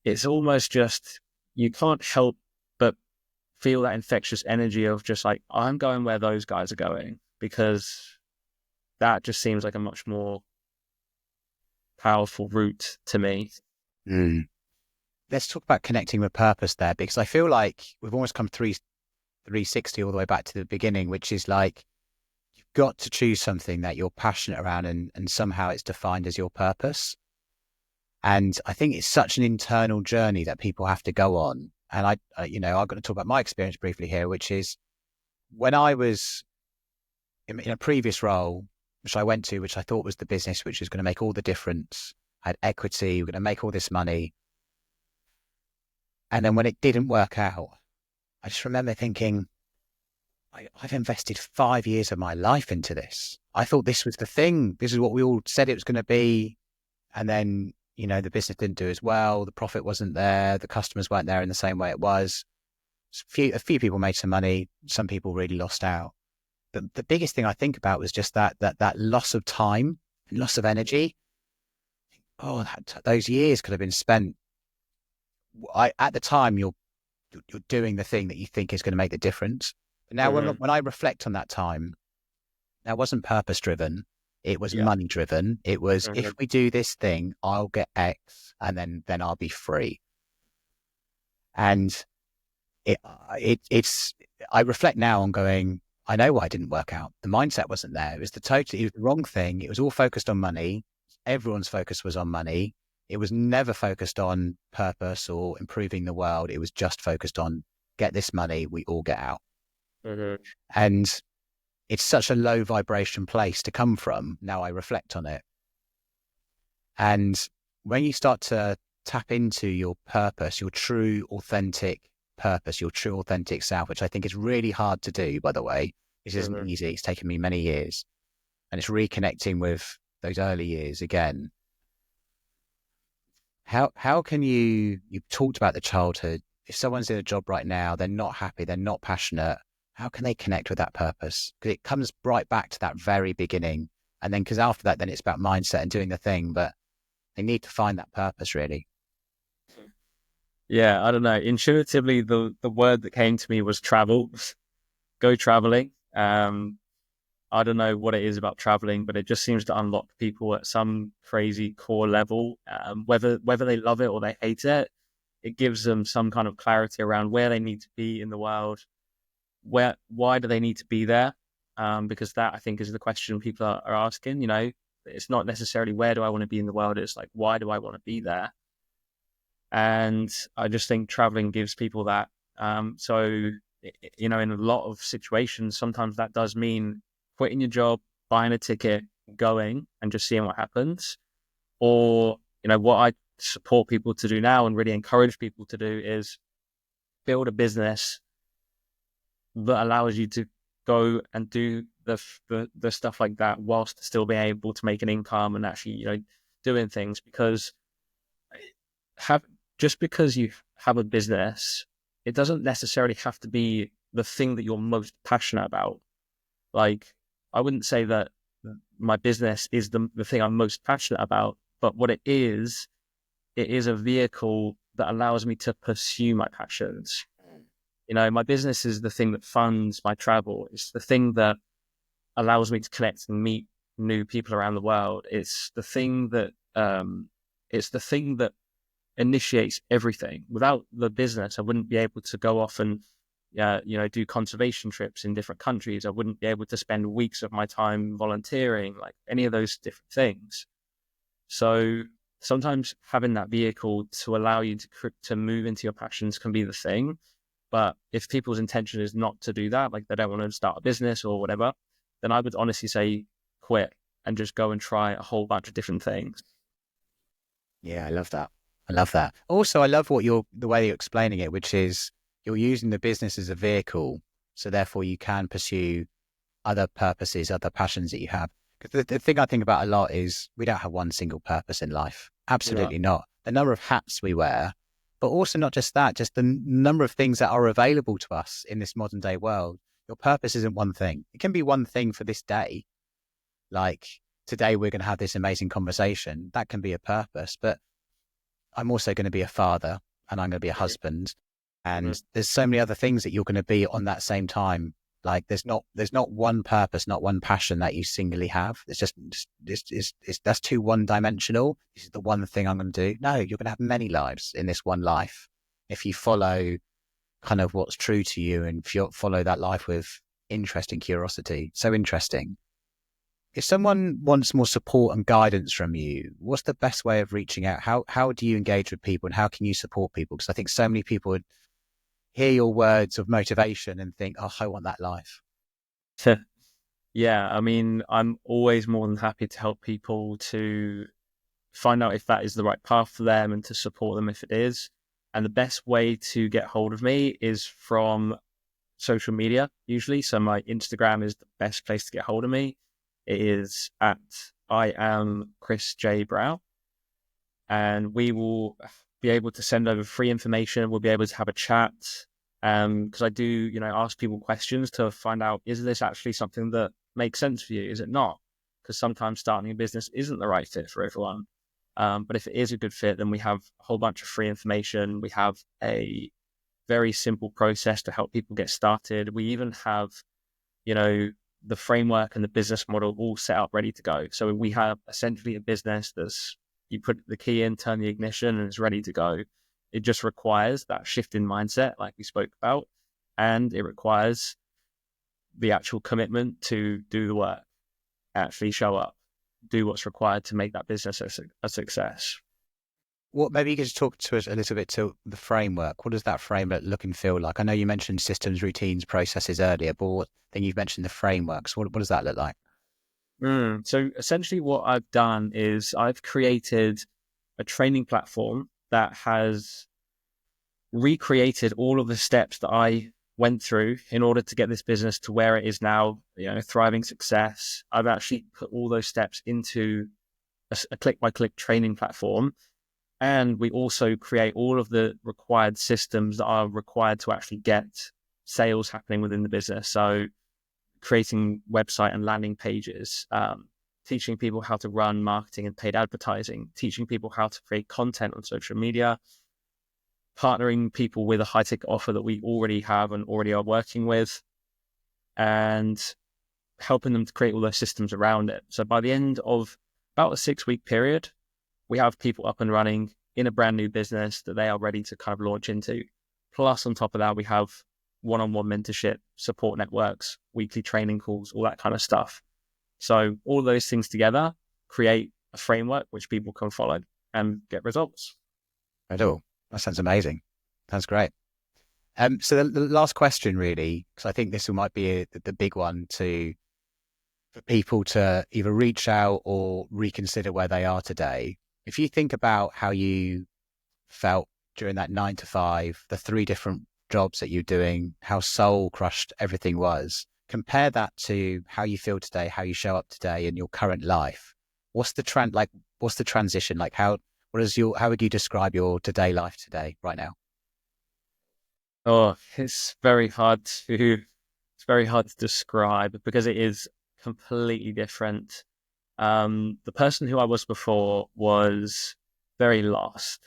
it's almost just, you can't help but feel that infectious energy of just like, I'm going where those guys are going, because that just seems like a much more powerful route to me. Let's talk about connecting with purpose there, because I feel like we've almost come 360 all the way back to the beginning, which is like, you've got to choose something that you're passionate around, and somehow it's defined as your purpose. And I think it's such an internal journey that people have to go on. And I've got to talk about my experience briefly here, which is when I was in a previous role, which I went to, which I thought was the business which was going to make all the difference. I had equity, we're going to make all this money. And then when it didn't work out, I just remember thinking, I've invested 5 years of my life into this. I thought this was the thing. This is what we all said it was going to be. And then, the business didn't do as well. The profit wasn't there. The customers weren't there in the same way it was. A few people made some money. Some people really lost out. The biggest thing I think about was just that loss of time, loss of energy. Oh, those years could have been spent. At the time, you're doing the thing that you think is going to make the difference. But now, when I reflect on that time, that wasn't purpose driven. It was money driven. It was, if we do this thing, I'll get X, and then I'll be free. And it's. I reflect now on going, I know why it didn't work out. The mindset wasn't there. It was the wrong thing. It was all focused on money. Everyone's focus was on money. It was never focused on purpose or improving the world. It was just focused on get this money, we all get out. And it's such a low vibration place to come from. Now I reflect on it. And when you start to tap into your purpose, your true, authentic purpose, your true, authentic self, which I think is really hard to do, by the way. This isn't easy. It's taken me many years. And it's reconnecting with those early years again. How can you've talked about the childhood. If someone's in a job right now, they're not happy, they're not passionate, how can they connect with that purpose? Because it comes right back to that very beginning. And then, because after that, then it's about mindset and doing the thing, but they need to find that purpose, really. Yeah, I don't know. Intuitively, the word that came to me was travel. Go traveling. I don't know what it is about traveling, but it just seems to unlock people at some crazy core level. Whether they love it or they hate it, it gives them some kind of clarity around where they need to be in the world. Why do they need to be there? Because that, I think, is the question people are asking. It's not necessarily where do I want to be in the world. It's like, why do I want to be there? And I just think traveling gives people that. So, in a lot of situations, sometimes that does mean quitting your job, buying a ticket, going and just seeing what happens. Or, what I support people to do now and really encourage people to do is build a business that allows you to go and do the stuff like that whilst still being able to make an income and actually, doing things. Because just because you have a business, it doesn't necessarily have to be the thing that you're most passionate about. Like, I wouldn't say that my business is the thing I'm most passionate about, but what it is a vehicle that allows me to pursue my passions. My business is the thing that funds my travel. It's the thing that allows me to connect and meet new people around the world. It's the thing that initiates everything. Without the business, I wouldn't be able to go off and do conservation trips in different countries. I wouldn't be able to spend weeks of my time volunteering, like any of those different things. So sometimes having that vehicle to allow you to move into your passions can be the thing. But if people's intention is not to do that, like they don't want to start a business or whatever, then I would honestly say quit and just go and try a whole bunch of different things. Yeah, I love that. I love that. Also, I love the way you're explaining it, which is you're using the business as a vehicle, so therefore you can pursue other purposes, other passions that you have. Because the thing I think about a lot is we don't have one single purpose in life. Absolutely not. The number of hats we wear, but also not just that, just the number of things that are available to us in this modern day world. Your purpose isn't one thing. It can be one thing for this day. Like today, we're going to have this amazing conversation. That can be a purpose, but I'm also going to be a father and I'm going to be a husband. And there's so many other things that you're going to be on that same time. Like there's not one purpose, not one passion that you singly have. It's just that's too one dimensional. This is the one thing I'm going to do. No, you're going to have many lives in this one life. If you follow kind of what's true to you and if you follow that life with interest and curiosity. So interesting. If someone wants more support and guidance from you, what's the best way of reaching out? How do you engage with people and how can you support people? Because I think so many people would hear your words of motivation and think, oh, I want that life. Yeah, I mean, I'm always more than happy to help people to find out if that is the right path for them and to support them if it is. And the best way to get hold of me is from social media, usually. So my Instagram is the best place to get hold of me. It is at I am Chris J. Brow. And we will be able to send over free information. We'll be able to have a chat. Because I do, ask people questions to find out, is this actually something that makes sense for you? Is it not? Because sometimes starting a business isn't the right fit for everyone. But if it is a good fit, then we have a whole bunch of free information. We have a very simple process to help people get started. We even have, the framework and the business model all set up, ready to go. So we have essentially a business that's, you put the key in, turn the ignition, and it's ready to go. It just requires that shift in mindset, like we spoke about, and it requires the actual commitment to do the work, actually show up, do what's required to make that business a success. Well, maybe you could just talk to us a little bit to the framework. What does that framework look and feel like? I know you mentioned systems, routines, processes earlier, but then you've mentioned the frameworks. What does that look like? So essentially what I've done is I've created a training platform that has recreated all of the steps that I went through in order to get this business to where it is now, thriving success. I've actually put all those steps into a click-by-click training platform. And we also create all of the required systems that are required to actually get sales happening within the business. So creating website and landing pages, teaching people how to run marketing and paid advertising, teaching people how to create content on social media, partnering people with a high-ticket offer that we already have and already are working with, and helping them to create all those systems around it. So by the end of about a 6-week period, we have people up and running in a brand new business that they are ready to kind of launch into. Plus, on top of that, we have one-on-one mentorship, support networks, weekly training calls, all that kind of stuff. So all those things together create a framework which people can follow and get results. I do. That sounds amazing. Sounds great. So the last question, really, because I think this might be the big one for people to either reach out or reconsider where they are today. If you think about how you felt during that 9 to 5, the 3 different jobs that you're doing, how soul crushed everything was, compare that to how you feel today, how you show up today in your current life. What's the transition? Like how would you describe your today life today right now? Oh, it's very hard to describe because it is completely different. The person who I was before was very lost,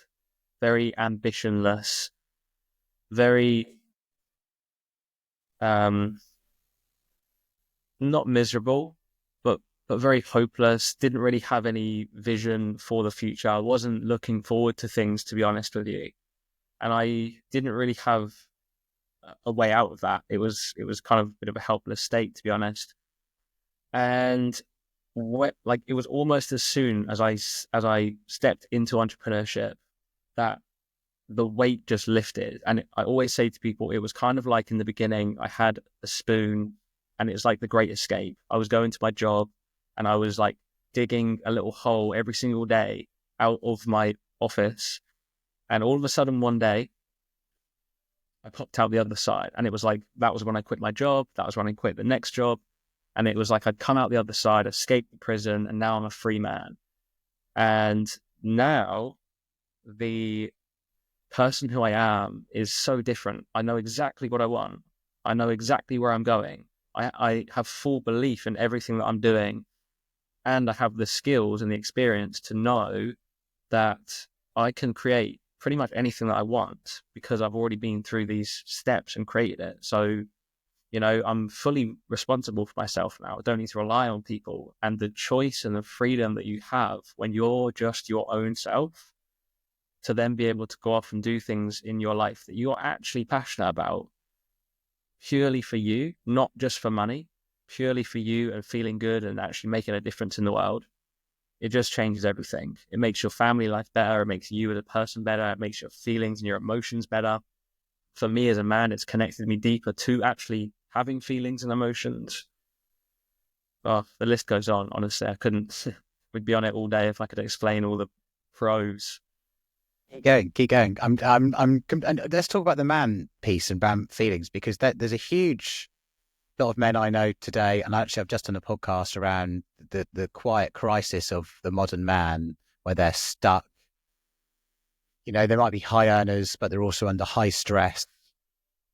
very ambitionless, very not miserable, but very hopeless, didn't really have any vision for the future. I wasn't looking forward to things, to be honest with you. And I didn't really have a way out of that. It was kind of a bit of a helpless state, to be honest. And it was almost as soon as I stepped into entrepreneurship that the weight just lifted. And I always say to people, it was kind of like in the beginning, I had a spoon and it was like the great escape. I was going to my job and I was like digging a little hole every single day out of my office. And all of a sudden one day, I popped out the other side. And it was like, that was when I quit my job. That was when I quit the next job. And it was like, I'd come out the other side, escaped the prison, and now I'm a free man. And now the person who I am is so different. I know exactly what I want. I know exactly where I'm going. I have full belief in everything that I'm doing. And I have the skills and the experience to know that I can create pretty much anything that I want because I've already been through these steps and created it. So, I'm fully responsible for myself now. I don't need to rely on people. And the choice and the freedom that you have when you're just your own self to then be able to go off and do things in your life that you're actually passionate about purely for you, not just for money, purely for you and feeling good and actually making a difference in the world. It just changes everything. It makes your family life better. It makes you as a person better. It makes your feelings and your emotions better. For me as a man, it's connected me deeper to actually having feelings and emotions. Oh, the list goes on. Honestly, we'd be on it all day if I could explain all the pros. Keep going. And let's talk about the man piece and man feelings, because there's a huge lot of men I know today, and actually I've just done a podcast around the quiet crisis of the modern man, where they're stuck. They might be high earners, but they're also under high stress.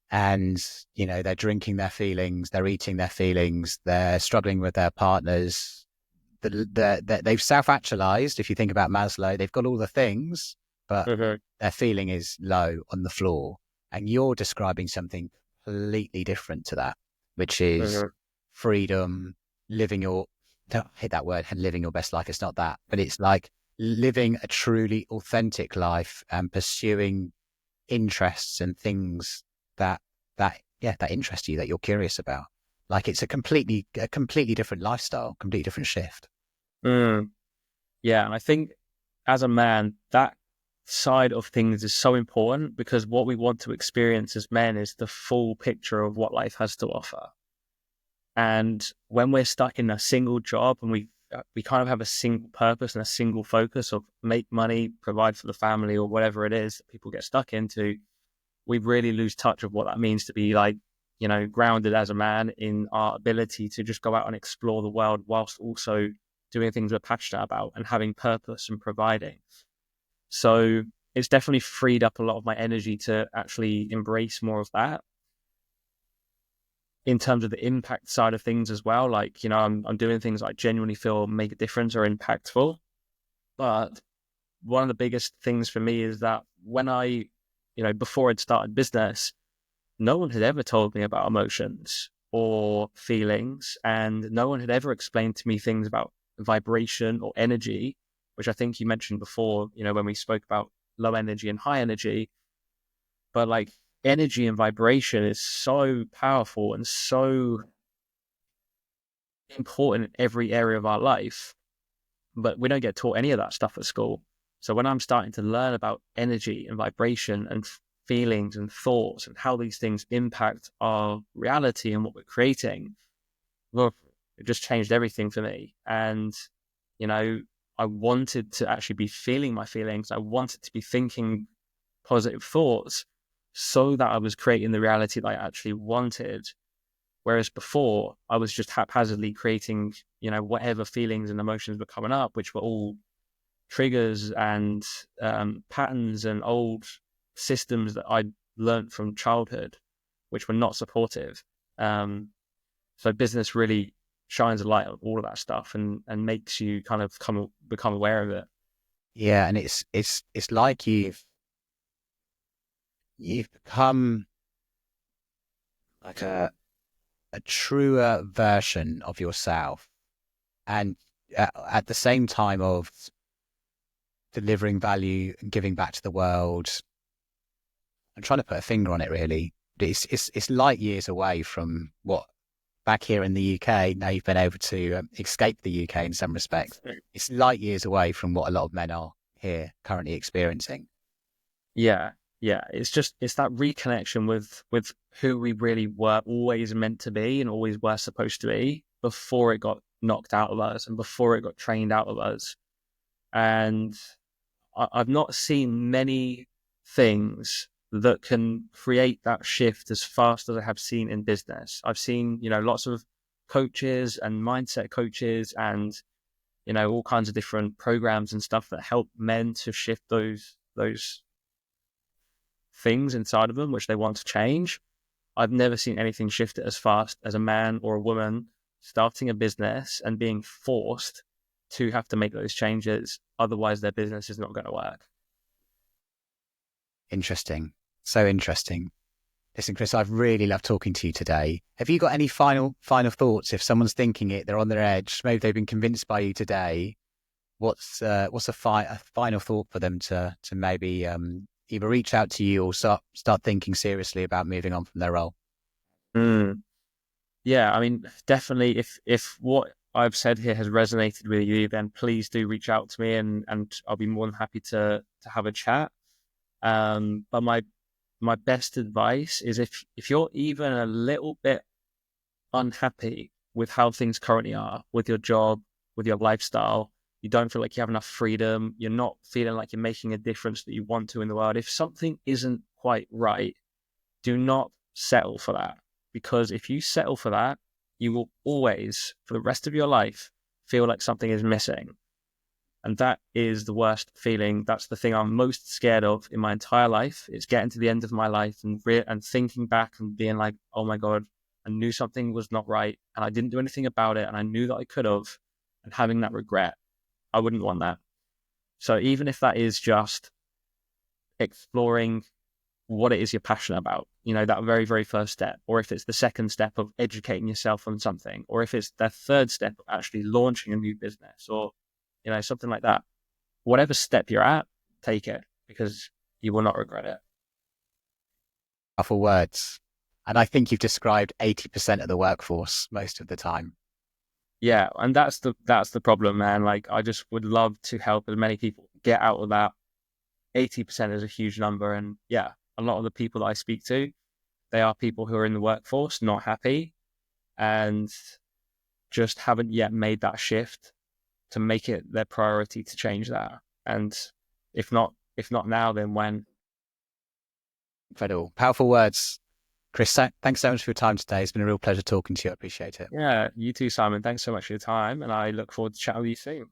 And, they're drinking their feelings, they're eating their feelings, they're struggling with their partners. They've self-actualized. If you think about Maslow, they've got all the things, but their feeling is low on the floor. And you're describing something completely different to that, which is freedom, don't hate that word, living your best life. It's not that, but it's like living a truly authentic life and pursuing interests and things that interest you, that you're curious about. Like it's a completely different lifestyle, completely different shift. Yeah, and I think as a man, that side of things is so important, because what we want to experience as men is the full picture of what life has to offer. And when we're stuck in a single job and we kind of have a single purpose and a single focus of make money, provide for the family, or whatever it is that people get stuck into, we really lose touch of what that means to be like, grounded as a man in our ability to just go out and explore the world whilst also doing things we're passionate about and having purpose and providing. So it's definitely freed up a lot of my energy to actually embrace more of that. In terms of the impact side of things as well, like, I'm doing things I genuinely feel make a difference or impactful. But one of the biggest things for me is that when I, before I'd started business, no one had ever told me about emotions or feelings, and no one had ever explained to me things about vibration or energy, which I think you mentioned before, when we spoke about low energy and high energy. But like, energy and vibration is so powerful and so important in every area of our life, but we don't get taught any of that stuff at school. So when I'm starting to learn about energy and vibration and feelings and thoughts and how these things impact our reality and what we're creating, well, it just changed everything for me. And, I wanted to actually be feeling my feelings. I wanted to be thinking positive thoughts so that I was creating the reality that I actually wanted. Whereas before, I was just haphazardly creating, whatever feelings and emotions were coming up, which were all triggers and patterns and old systems that I learned from childhood, which were not supportive. So business really shines a light on all of that stuff and makes you kind of become aware of it. Yeah, and it's like you've become like a truer version of yourself, and at the same time of delivering value and giving back to the world. I'm trying to put a finger on it, really. It's light years away from what back here in the UK. Now you've been able to escape the UK in some respects. It's light years away from what a lot of men are here currently experiencing. Yeah, yeah. It's that reconnection with who we really were always meant to be and always were supposed to be before it got knocked out of us and before it got trained out of us. And I've not seen many things that can create that shift as fast as I have seen in business. I've seen, lots of coaches and mindset coaches and, all kinds of different programs and stuff that help men to shift those things inside of them, which they want to change. I've never seen anything shift it as fast as a man or a woman starting a business and being forced to have to make those changes. Otherwise, their business is not going to work. Interesting. So interesting. Listen, Chris, I've really loved talking to you today. Have you got any final thoughts? If someone's thinking it, they're on their edge, maybe they've been convinced by you today. What's a final thought for them to maybe either reach out to you or start thinking seriously about moving on from their role? Yeah, I mean, definitely. If what I've said here has resonated with you, then please do reach out to me, and I'll be more than happy to have a chat. But my best advice is if you're even a little bit unhappy with how things currently are, with your job, with your lifestyle, you don't feel like you have enough freedom, you're not feeling like you're making a difference that you want to in the world. If something isn't quite right, do not settle for that. Because if you settle for that, you will always, for the rest of your life, feel like something is missing. And that is the worst feeling. That's the thing I'm most scared of in my entire life. It's getting to the end of my life and thinking back and being like, oh my God, I knew something was not right and I didn't do anything about it and I knew that I could have, and having that regret. I wouldn't want that. So even if that is just exploring what it is you're passionate about, that very, very first step, or if it's the second step of educating yourself on something, or if it's the third step of actually launching a new business, or something like that. Whatever step you're at, take it, because you will not regret it. Powerful words. And I think you've described 80% of the workforce most of the time. Yeah, and that's the problem, man. Like, I just would love to help as many people get out of that. 80% is a huge number. And yeah, a lot of the people that I speak to, they are people who are in the workforce, not happy, and just haven't yet made that shift to make it their priority to change that. And if not now, then when? Incredible. Powerful words. Chris, thanks so much for your time today. It's been a real pleasure talking to you. I appreciate it. Yeah, you too, Simon. Thanks so much for your time. And I look forward to chatting with you soon.